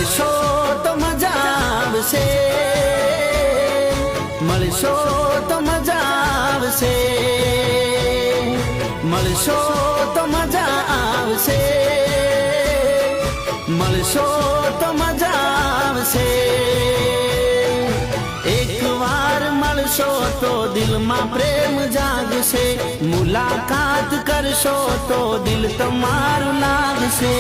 મળશો તો મજા આવશે, મળશો તો મજા આવશે, મળશો તો મજા આવશે, મળશો તો મજા આવશે। એકવાર મળશો તો દિલમાં પ્રેમ જાગશે, મુલાકાત કરશો તો દિલ તમારું લાગશે।